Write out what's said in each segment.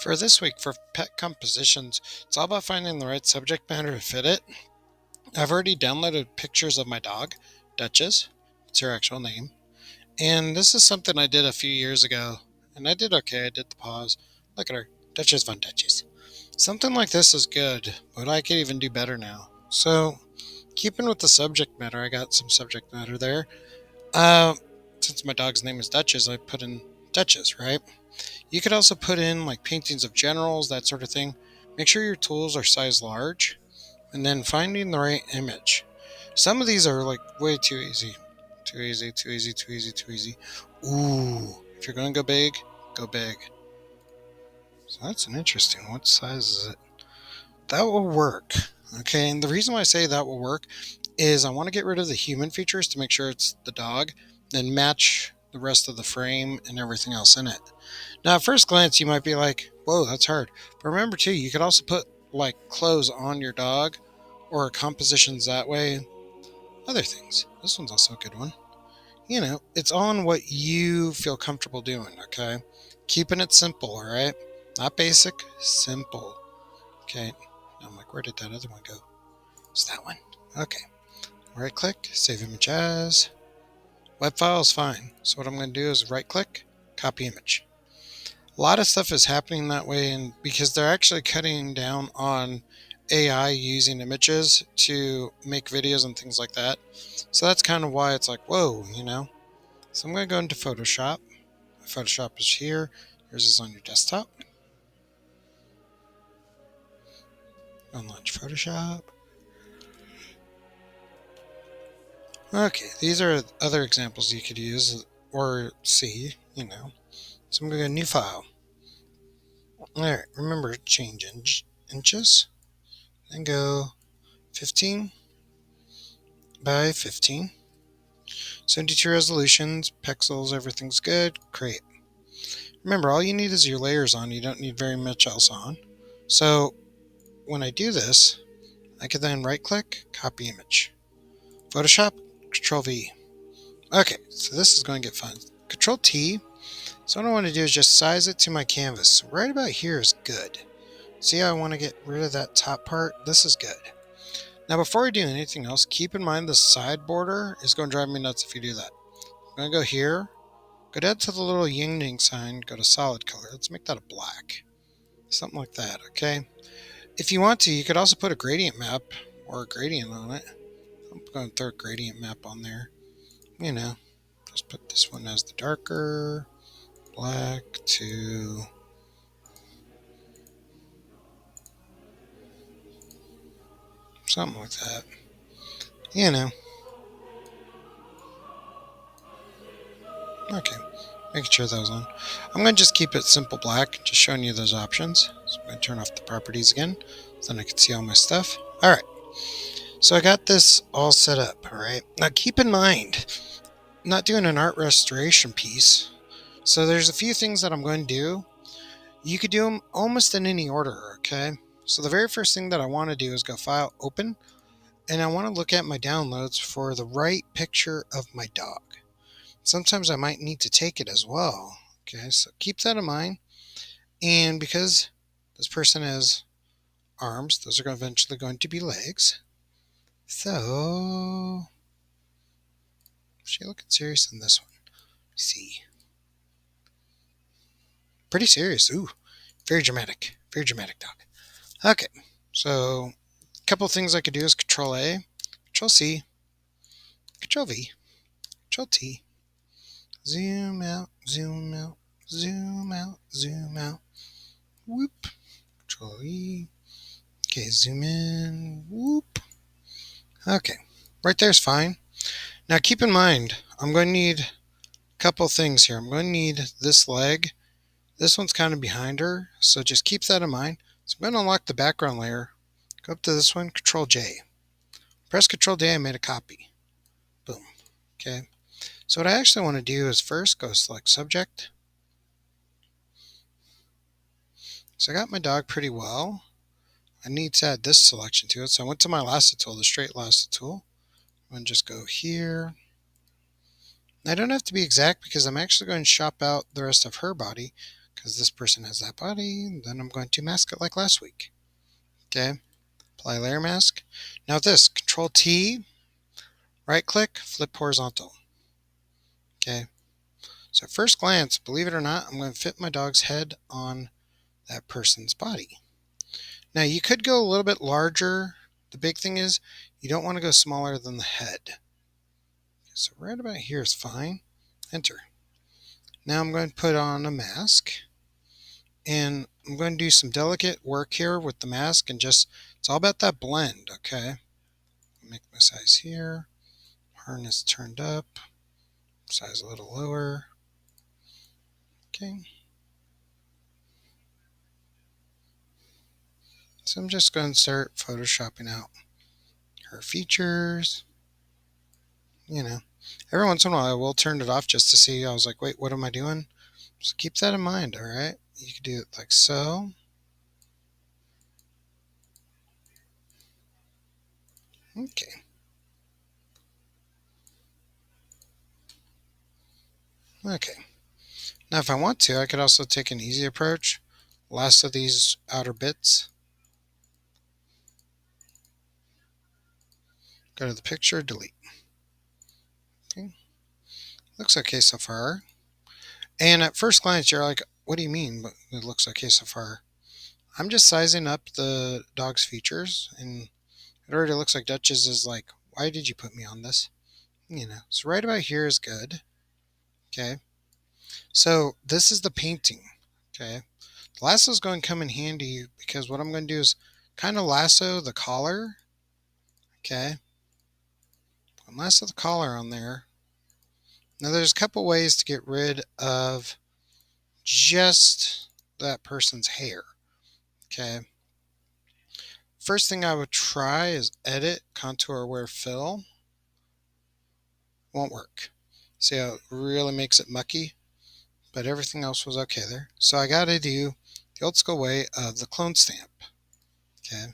For this week, for pet compositions, it's all about finding the right subject matter to fit it. I've already downloaded pictures of my dog, Duchess. It's her actual name. And this is something I did a few years ago. And I did okay. I did the pause. Look at her. Duchess von Duchess. Something like this is good, but I could even do better now. So, keeping with the subject matter, I got some subject matter there. Uh, since my dog's name is Duchess, I put in Duchess, right? You could also put in like paintings of generals, that sort of thing. Make sure your tools are size large, and then finding the right image. Some of these are like way too easy. Too easy, too easy, too easy, too easy. Ooh, if you're going to go big, go big. So that's an interesting. What size is it? That will work. Okay, and the reason why I say that will work is I want to get rid of the human features to make sure it's the dog, then match the rest of the frame and everything else in it. Now, at first glance, you might be like, whoa, that's hard. But remember, too, you could also put like clothes on your dog or compositions that way. Other things. This one's also a good one. It's on what you feel comfortable doing, okay? Keeping it simple, all right? Not basic, simple. Okay. Now I'm like, where did that other one go? It's that one. Okay. Right click, save image as. Web file is fine. So what I'm going to do is right click, copy image. A lot of stuff is happening that way, and because they're actually cutting down on AI using images to make videos and things like that. So that's kind of why it's like, whoa. So I'm going to go into Photoshop. Photoshop is here. Yours is on your desktop. Unlaunch Photoshop. Okay, these are other examples you could use or see, So I'm going to go new file. Alright, remember change inches. Then go 15 by 15. 72 resolutions, pixels, everything's good. Create. Remember, all you need is your layers on. You don't need very much else on. So when I do this, I can then right click, copy image. Photoshop, Control V. Okay, so this is going to get fun. Control T. So what I want to do is just size it to my canvas. Right about here is good. See how I want to get rid of that top part? This is good. Now before I do anything else, keep in mind the side border is going to drive me nuts if you do that. I'm going to go here, go down to the little yin-yang sign, go to solid color. Let's make that a black. Something like that, okay? If you want to, you could also put a gradient map or a gradient on it. I'm going to throw a gradient map on there. Just put this one as the darker black to something like that. Okay, making sure that was on. I'm going to just keep it simple black, just showing you those options. So I'm going to turn off the properties again, so then I can see all my stuff. All right, so I got this all set up, all right? Now keep in mind, not doing an art restoration piece, so there's a few things that I'm going to do. You could do them almost in any order, okay? So the very first thing that I want to do is go File, Open, and I want to look at my downloads for the right picture of my dog. Sometimes I might need to take it as well, okay? So keep that in mind. And because this person has arms, those are eventually going to be legs. So, is she looking serious in this one? Let's see. Pretty serious. Ooh, very dramatic. Very dramatic dog. Okay, so a couple things I could do is Control A, Control C, Control V, Control T. Zoom out, zoom out, zoom out, zoom out. Whoop. Control E. Okay, zoom in. Whoop. Okay, right there's fine. Now keep in mind, I'm going to need a couple things here. I'm going to need this leg. This one's kind of behind her, so just keep that in mind. So I'm going to unlock the background layer. Go up to this one, Control J. Press Control J, I made a copy. Boom. Okay. So what I actually want to do is first go select subject. So I got my dog pretty well. I need to add this selection to it. So I went to my lasso tool, the straight lasso tool. I'm going to just go here. I don't have to be exact because I'm actually going to shop out the rest of her body. because this person has that body. Then I'm going to mask it like last week. Okay, apply layer mask. Now this, Control T, right click, flip horizontal. Okay, so at first glance, believe it or not, I'm going to fit my dog's head on that person's body. Now you could go a little bit larger. The big thing is you don't want to go smaller than the head. Okay, so right about here is fine. Enter. Now I'm going to put on a mask, and I'm going to do some delicate work here with the mask, and just, it's all about that blend, okay? Make my size here, harness turned up, size a little lower, okay? So I'm just going to start photoshopping out her features, you know. Every once in a while I will turn it off just to see. I was like, wait, what am I doing? So keep that in mind, all right? You can do it like so. Okay. Okay. Now if I want to, I could also take an easy approach. Lasso these outer bits. Go to the picture, delete. Okay. Looks okay so far. And at first glance, you're like, what do you mean it looks okay so far? I'm just sizing up the dog's features, and it already looks like Duchess is like, why did you put me on this? You know, so right about here is good. Okay. So this is the painting. Okay. The lasso is going to come in handy because what I'm going to do is kind of lasso the collar. Okay. Lasso the collar on there. Now there's a couple ways to get rid of just that person's hair. Okay. First thing I would try is edit, contour, where fill. Won't work. See how it really makes it mucky? But everything else was okay there. So I got to do the old school way of the clone stamp. Okay.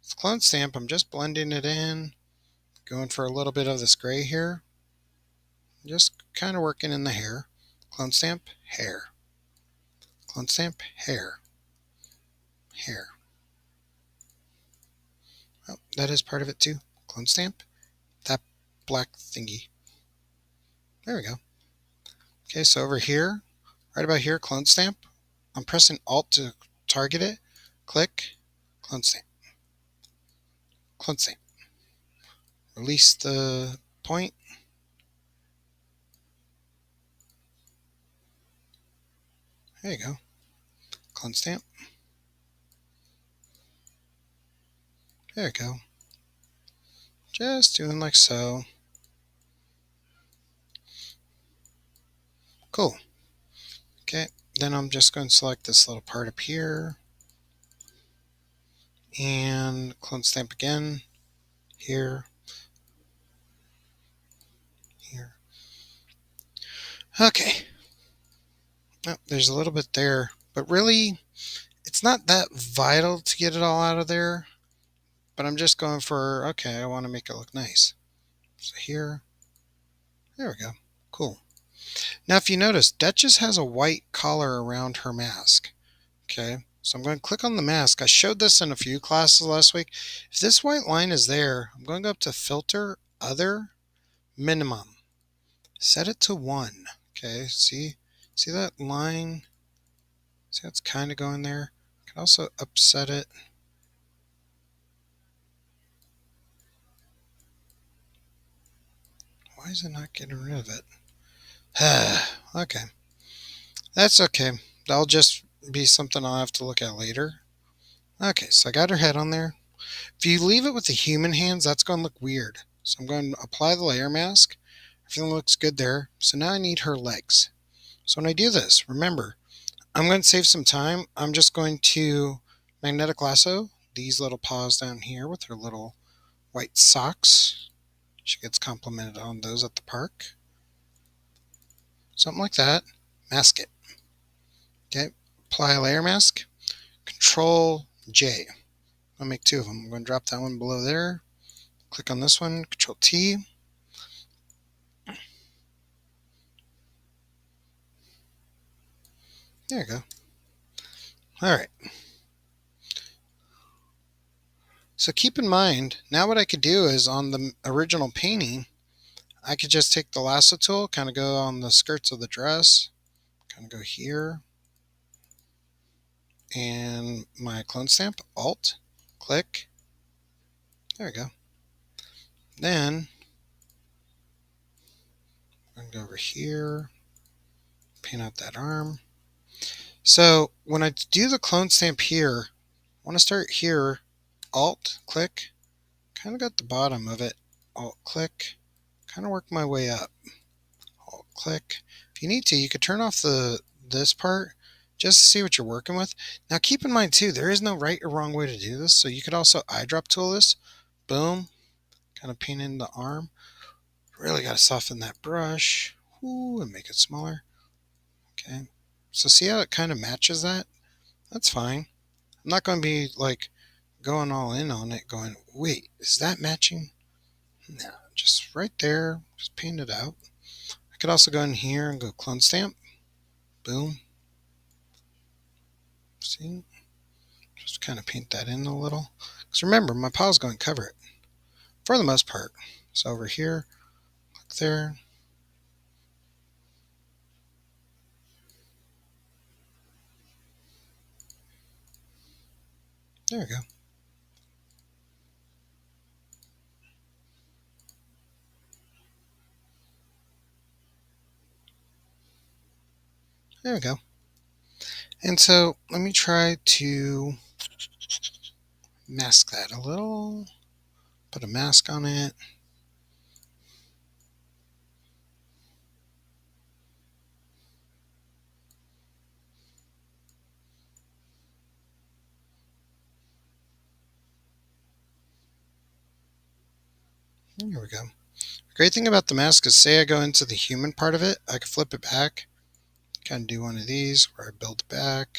With the clone stamp, I'm just blending it in, going for a little bit of this gray here. Just kind of working in the hair. Clone stamp, hair. Clone stamp, hair. Hair. Oh, that is part of it too. Clone stamp, that black thingy. There we go. Okay, so over here, right about here, clone stamp. I'm pressing Alt to target it. Click, clone stamp. Clone stamp. Release the point. There you go. Clone stamp. There you go. Just doing like so. Cool. Okay, then I'm just going to select this little part up here. And clone stamp again. Here. Here. Okay. Oh, there's a little bit there. But really, it's not that vital to get it all out of there. But I'm just going for, okay, I want to make it look nice. So here. There we go. Cool. Now, if you notice, Duchess has a white collar around her mask. Okay, so I'm going to click on the mask. I showed this in a few classes last week. If this white line is there, I'm going to go up to Filter, Other, Minimum. Set it to 1. Okay, see that line? See how it's kind of going there? I can also upset it. Why is it not getting rid of it? Okay. That's okay. That'll just be something I'll have to look at later. Okay, so I got her head on there. If you leave it with the human hands, that's going to look weird. So I'm going to apply the layer mask. Everything looks good there. So now I need her legs. So when I do this, remember, I'm going to save some time. I'm just going to magnetic lasso these little paws down here with her little white socks. She gets complimented on those at the park. Something like that. Mask it. Okay. Apply a layer mask. Control J. I'll make 2 of them. I'm going to drop that one below there. Click on this one. Control T. There you go. Alright. So keep in mind, now what I could do is on the original painting, I could just take the lasso tool, kind of go on the skirts of the dress, kind of go here, and my clone stamp, Alt, click. There we go. Then I'm going to go over here, paint out that arm. So when I do the clone stamp here, I want to start here, Alt, click, kind of got the bottom of it, Alt, click, kind of work my way up, Alt, click. If you need to, you could turn off this part just to see what you're working with. Now keep in mind too, there is no right or wrong way to do this, so you could also eyedrop tool this, boom, kind of paint in the arm. Really got to soften that brush. Ooh, and make it smaller. Okay. So see how it kind of matches that? That's fine. I'm not going to be like going all in on it going, wait, is that matching? No, just right there. Just paint it out. I could also go in here and go clone stamp. Boom. See? Just kind of paint that in a little. Because remember, my paw's going to cover it for the most part. So over here, click there. There we go. There we go. And so let me try to mask that a little. Put a mask on it. There we go. The great thing about the mask is, say I go into the human part of it, I can flip it back, kind of do one of these where I build back.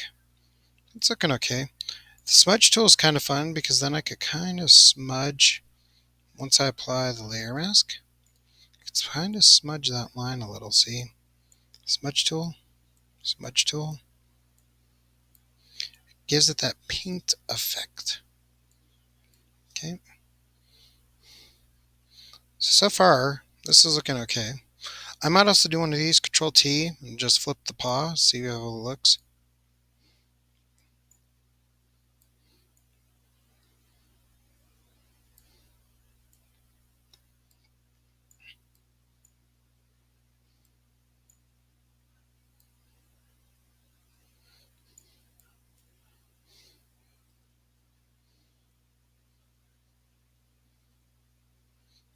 It's looking okay. The smudge tool is kind of fun because then I could kind of smudge once I apply the layer mask. It's kind of smudge that line a little, see? Smudge tool, smudge tool. Gives it that paint effect. Okay. So far, this is looking okay. I might also do one of these, Control T, and just flip the paw, see how it looks.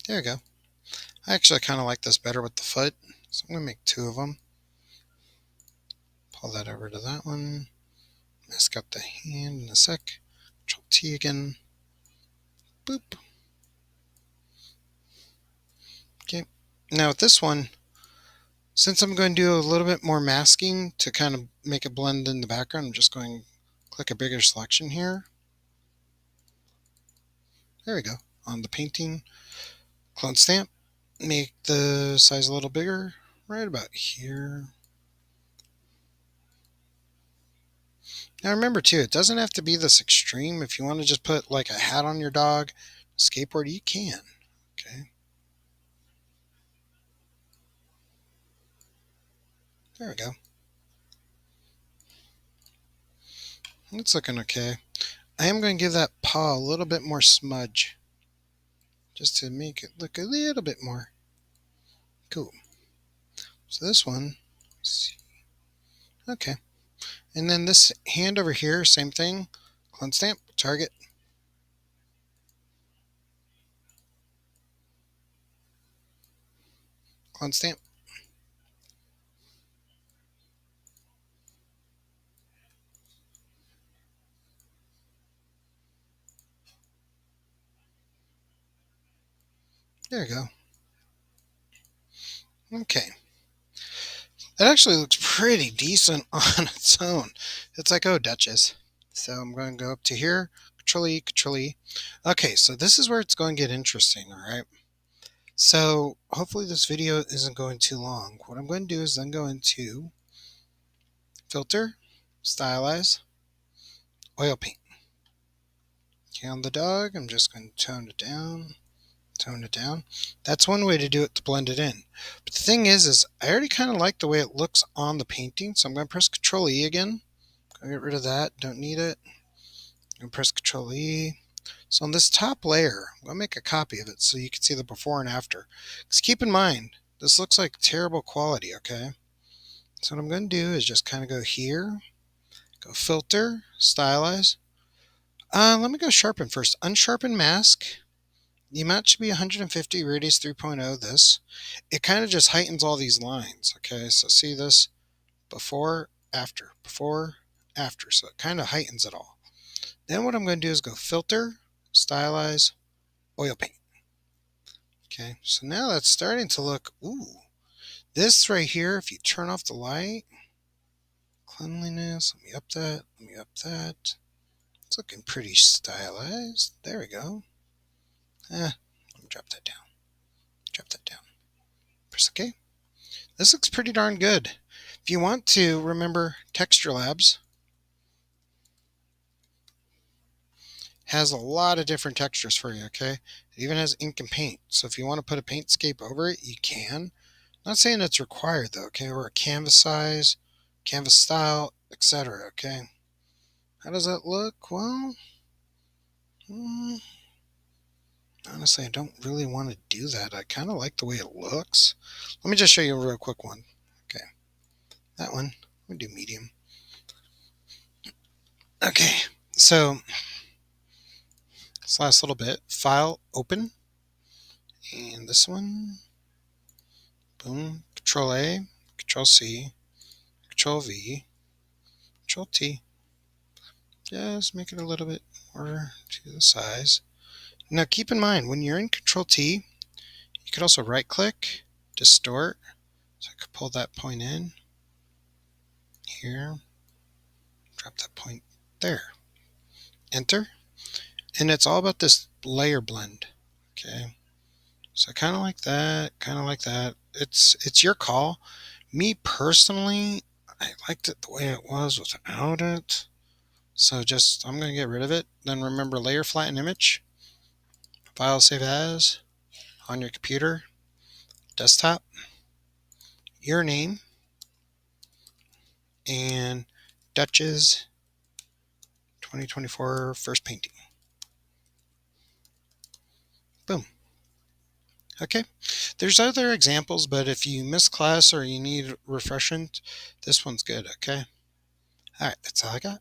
There we go. I actually kind of like this better with the foot, so I'm going to make two of them. Pull that over to that one. Mask out the hand in a sec. Control T again. Boop. Okay. Now with this one, since I'm going to do a little bit more masking to kind of make it blend in the background, I'm just going to click a bigger selection here. There we go. On the painting, clone stamp. Make the size a little bigger, right about here. Now remember too, it doesn't have to be this extreme. If you want to just put like a hat on your dog, skateboard, you can. Okay. There we go. It's looking okay. I am going to give that paw a little bit more smudge, just to make it look a little bit more cool. So this one, okay. And then this hand over here, same thing. Clone stamp, target. Clone stamp. There we go. Okay. That actually looks pretty decent on its own. It's like, oh, Duchess. So I'm going to go up to here. Control E, Control E. Okay, so this is where it's going to get interesting, all right? So hopefully this video isn't going too long. What I'm going to do is then go into Filter, Stylize, oil paint. Okay, on the dog, I'm just going to tone it down. Tone it down. That's one way to do it, to blend it in. But the thing is I already kind of like the way it looks on the painting, so I'm going to press Control E again. I'll get rid of that. Don't need it. I'm going to press Control E. So on this top layer, I'm going to make a copy of it so you can see the before and after. Because keep in mind, this looks like terrible quality, okay? So what I'm going to do is just kind of go here, go Filter, Stylize. Let me go Sharpen first. Unsharpen Mask. The amount should be 150, radius 3.0, this. It kind of just heightens all these lines, okay? So see this? Before, after, before, after. So it kind of heightens it all. Then what I'm going to do is go Filter, Stylize, Oil Paint. Okay, so now that's starting to look, ooh. This right here, if you turn off the light, cleanliness, let me up that, let me up that. It's looking pretty stylized. There we go. Let me drop that down. Drop that down. Press OK. This looks pretty darn good. If you want to, remember Texture Labs has a lot of different textures for you, okay? It even has ink and paint. So if you want to put a paintscape over it, you can. I'm not saying it's required though, okay? Or a canvas size, canvas style, etc., okay? How does that look? Well, honestly, I don't really want to do that. I kind of like the way it looks. Let me just show you a real quick one. Okay, that one. We'll do medium. Okay, so this last little bit. File, open. And this one. Boom. Control A, Control C, Control V, Control T. Just make it a little bit more to the size. Now keep in mind, when you're in Control T, you could also right click, distort. So I could pull that point in here, drop that point there. Enter. And it's all about this layer blend. Okay. So kind of like that, kind of like that. It's your call. Me personally, I liked it the way it was without it. So just, I'm going to get rid of it. Then remember, layer flatten image, file save as, on your computer, desktop, your name, and Dutch's 2024 first painting. Boom. Okay. There's other examples, but if you miss class or you need refreshment, this one's good, okay? All right, that's all I got.